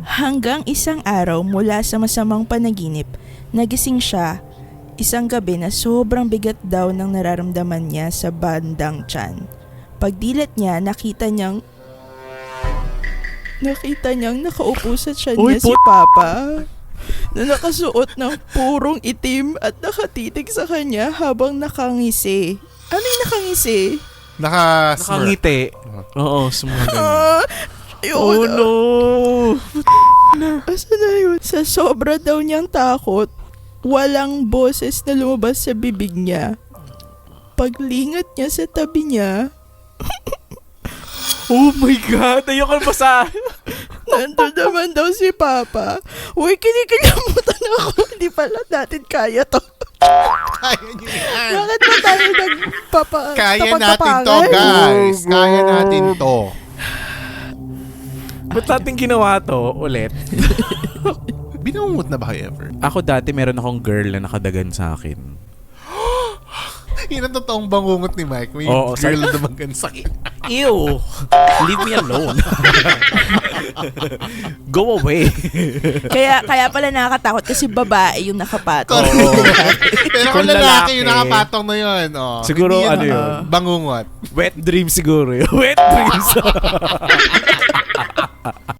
Hanggang isang araw mula sa masamang panaginip, nagising siya isang gabi na sobrang bigat daw ng nararamdaman niya sa bandang tiyan. Pagdilat niya, nakita niyang nakaupo sa tiyan niya si Papa na nakasuot ng purong itim at nakatitig sa kanya habang nakangisi. Ano yung nakangisi? Nakangiti. Oo, sumagay. Oh no! Asa na yun? Sa sobra daw niyang takot, walang boses na lumabas sa bibig niya. Paglingat niya sa tabi niya, Oh my God! Ayoko na basa! nandun naman daw si Papa. Uy, kinikilamutan ako. Hindi pala natin kaya to. Kaya nyo yan. Bakit ba tayo Kaya natin to, guys. Kaya natin to. Ba't natin ginawa to ulit? Binungot na ba kayo ever? Ako dati meron akong girl na nakadagan sa akin. Yun ang totoong bangungot ni Mike. May Oo, girl na dumagan sa akin. Ew! Leave me alone. Go away. Kaya pala nakakatakot kasi babae yung nakapatong. Pero kung lalaki yung nakapatong na yun, Siguro hindi ano yun? Bangungot. Wet dream siguro yun. Wet dreams.